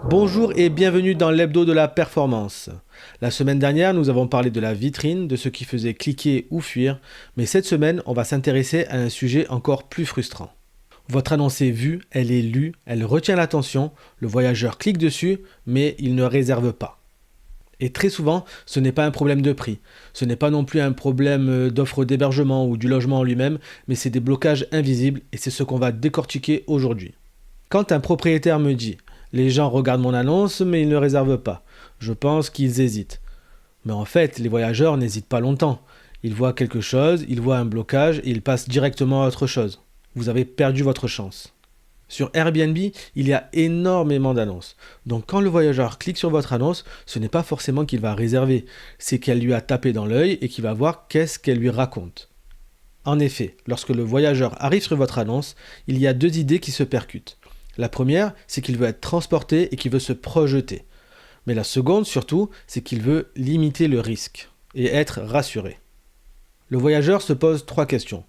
Bonjour et bienvenue dans l'hebdo de la performance. La semaine dernière, nous avons parlé de la vitrine, de ce qui faisait cliquer ou fuir, mais cette semaine, on va s'intéresser à un sujet encore plus frustrant. Votre annonce est vue, elle est lue, elle retient l'attention, le voyageur clique dessus, mais il ne réserve pas. Et très souvent, ce n'est pas un problème de prix, ce n'est pas non plus un problème d'offre d'hébergement ou du logement en lui-même, mais c'est des blocages invisibles et c'est ce qu'on va décortiquer aujourd'hui. Quand un propriétaire me dit « Les gens regardent mon annonce, mais ils ne réservent pas », je pense qu'ils hésitent. Mais en fait, les voyageurs n'hésitent pas longtemps. Ils voient quelque chose, ils voient un blocage et ils passent directement à autre chose. Vous avez perdu votre chance. Sur Airbnb, il y a énormément d'annonces. Donc quand le voyageur clique sur votre annonce, ce n'est pas forcément qu'il va réserver, c'est qu'elle lui a tapé dans l'œil et qu'il va voir qu'est-ce qu'elle lui raconte. En effet, lorsque le voyageur arrive sur votre annonce, il y a deux idées qui se percutent. La première, c'est qu'il veut être transporté et qu'il veut se projeter. Mais la seconde, surtout, c'est qu'il veut limiter le risque et être rassuré. Le voyageur se pose trois questions.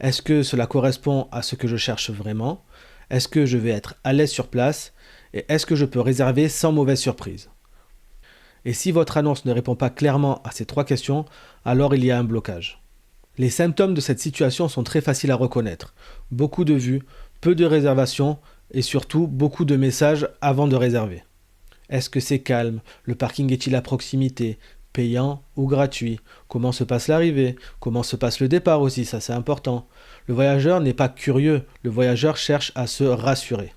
Est-ce que cela correspond à ce que je cherche vraiment ? Est-ce que je vais être à l'aise sur place ? Et est-ce que je peux réserver sans mauvaise surprise ? Et si votre annonce ne répond pas clairement à ces trois questions, alors il y a un blocage. Les symptômes de cette situation sont très faciles à reconnaître. Beaucoup de vues, peu de réservations et surtout beaucoup de messages avant de réserver. Est-ce que c'est calme ? Le parking est-il à proximité ? Payant ou gratuit ? Comment se passe l'arrivée ? Comment se passe le départ aussi ? Ça c'est important. Le voyageur n'est pas curieux, le voyageur cherche à se rassurer.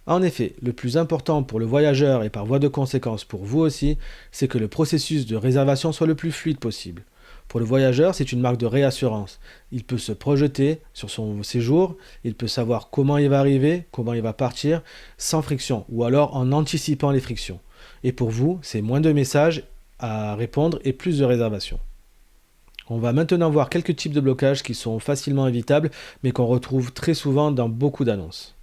En effet, le plus important pour le voyageur et par voie de conséquence pour vous aussi, c'est que le processus de réservation soit le plus fluide possible. Pour le voyageur, c'est une marque de réassurance. Il peut se projeter sur son séjour, il peut savoir comment il va arriver, comment il va partir, sans friction, ou alors en anticipant les frictions. Et pour vous, c'est moins de messages à répondre et plus de réservations. On va maintenant voir quelques types de blocages qui sont facilement évitables, mais qu'on retrouve très souvent dans beaucoup d'annonces.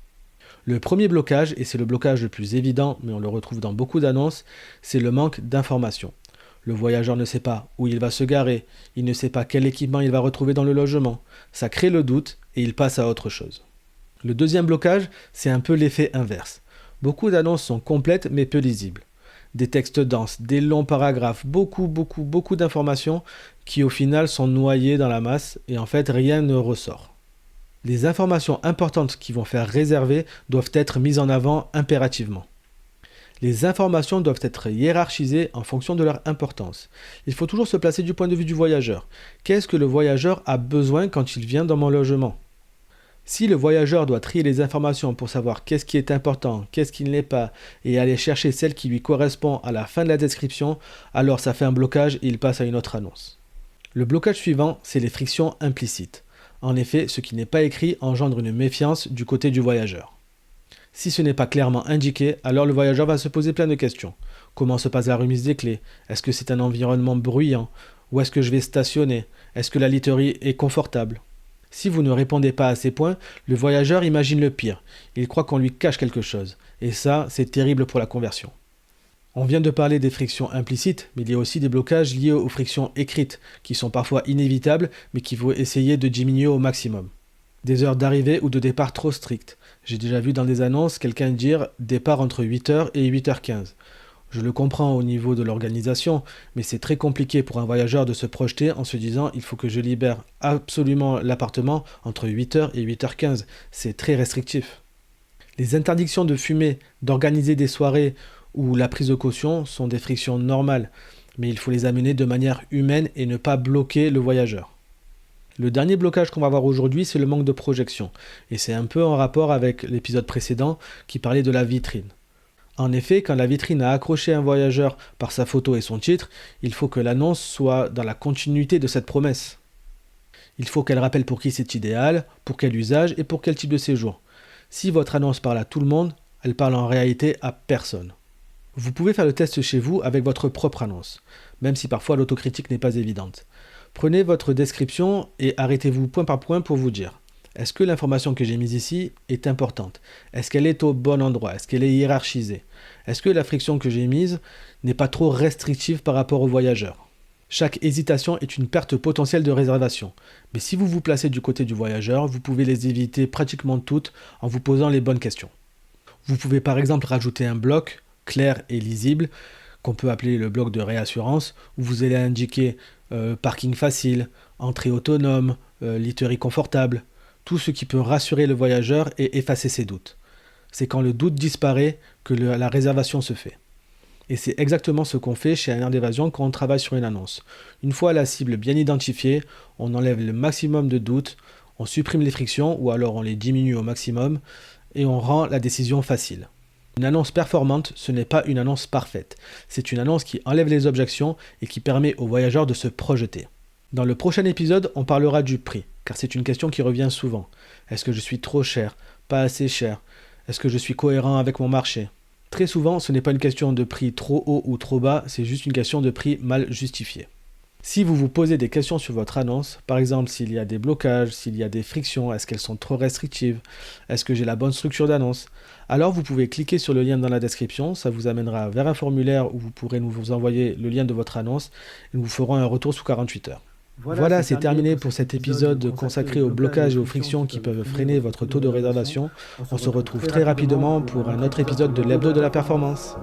Le premier blocage, et c'est le blocage le plus évident, mais on le retrouve dans beaucoup d'annonces, c'est le manque d'informations. Le voyageur ne sait pas où il va se garer, il ne sait pas quel équipement il va retrouver dans le logement. Ça crée le doute et il passe à autre chose. Le deuxième blocage, c'est un peu l'effet inverse. Beaucoup d'annonces sont complètes mais peu lisibles. Des textes denses, des longs paragraphes, beaucoup d'informations qui au final sont noyées dans la masse et en fait rien ne ressort. Les informations importantes qui vont faire réserver doivent être mises en avant impérativement. Les informations doivent être hiérarchisées en fonction de leur importance. Il faut toujours se placer du point de vue du voyageur. Qu'est-ce que le voyageur a besoin quand il vient dans mon logement ? Si le voyageur doit trier les informations pour savoir qu'est-ce qui est important, qu'est-ce qui ne l'est pas, et aller chercher celle qui lui correspond à la fin de la description, alors ça fait un blocage et il passe à une autre annonce. Le blocage suivant, c'est les frictions implicites. En effet, ce qui n'est pas écrit engendre une méfiance du côté du voyageur. Si ce n'est pas clairement indiqué, alors le voyageur va se poser plein de questions. Comment se passe la remise des clés ? Est-ce que c'est un environnement bruyant ? Où est-ce que je vais stationner ? Est-ce que la literie est confortable ? Si vous ne répondez pas à ces points, le voyageur imagine le pire. Il croit qu'on lui cache quelque chose. Et ça, c'est terrible pour la conversion. On vient de parler des frictions implicites, mais il y a aussi des blocages liés aux frictions écrites, qui sont parfois inévitables, mais qu'il faut essayer de diminuer au maximum. Des heures d'arrivée ou de départ trop strictes. J'ai déjà vu dans des annonces quelqu'un dire « départ entre 8h et 8h15 ». Je le comprends au niveau de l'organisation, mais c'est très compliqué pour un voyageur de se projeter en se disant « il faut que je libère absolument l'appartement entre 8h et 8h15 ». C'est très restrictif. Les interdictions de fumer, d'organiser des soirées ou la prise de caution sont des frictions normales, mais il faut les amener de manière humaine et ne pas bloquer le voyageur. Le dernier blocage qu'on va voir aujourd'hui, c'est le manque de projection. Et c'est un peu en rapport avec l'épisode précédent qui parlait de la vitrine. En effet, quand la vitrine a accroché un voyageur par sa photo et son titre, il faut que l'annonce soit dans la continuité de cette promesse. Il faut qu'elle rappelle pour qui c'est idéal, pour quel usage et pour quel type de séjour. Si votre annonce parle à tout le monde, elle parle en réalité à personne. Vous pouvez faire le test chez vous avec votre propre annonce, même si parfois l'autocritique n'est pas évidente. Prenez votre description et arrêtez-vous point par point pour vous dire « Est-ce que l'information que j'ai mise ici est importante ? Est-ce qu'elle est au bon endroit ? Est-ce qu'elle est hiérarchisée ? Est-ce que la friction que j'ai mise n'est pas trop restrictive par rapport aux voyageurs ? Chaque hésitation est une perte potentielle de réservation. Mais si vous vous placez du côté du voyageur, vous pouvez les éviter pratiquement toutes en vous posant les bonnes questions. Vous pouvez par exemple rajouter un bloc clair et lisible, qu'on peut appeler le bloc de réassurance, où vous allez indiquer parking facile, entrée autonome, literie confortable, tout ce qui peut rassurer le voyageur et effacer ses doutes. C'est quand le doute disparaît que la réservation se fait. Et c'est exactement ce qu'on fait chez Un Air d'Évasion quand on travaille sur une annonce. Une fois la cible bien identifiée, on enlève le maximum de doutes, on supprime les frictions ou alors on les diminue au maximum et on rend la décision facile. Une annonce performante, ce n'est pas une annonce parfaite. C'est une annonce qui enlève les objections et qui permet aux voyageurs de se projeter. Dans le prochain épisode, on parlera du prix, car c'est une question qui revient souvent. Est-ce que je suis trop cher? Pas assez cher? Est-ce que je suis cohérent avec mon marché? Très souvent, ce n'est pas une question de prix trop haut ou trop bas, c'est juste une question de prix mal justifié. Si vous vous posez des questions sur votre annonce, par exemple s'il y a des blocages, s'il y a des frictions, est-ce qu'elles sont trop restrictives, est-ce que j'ai la bonne structure d'annonce, alors vous pouvez cliquer sur le lien dans la description, ça vous amènera vers un formulaire où vous pourrez nous envoyer le lien de votre annonce et nous vous ferons un retour sous 48 heures. Voilà, c'est terminé pour cet épisode consacré aux blocages et aux frictions qui peuvent freiner votre taux de réservation. On se retrouve très rapidement pour un autre épisode de l'Hebdo de la Performance.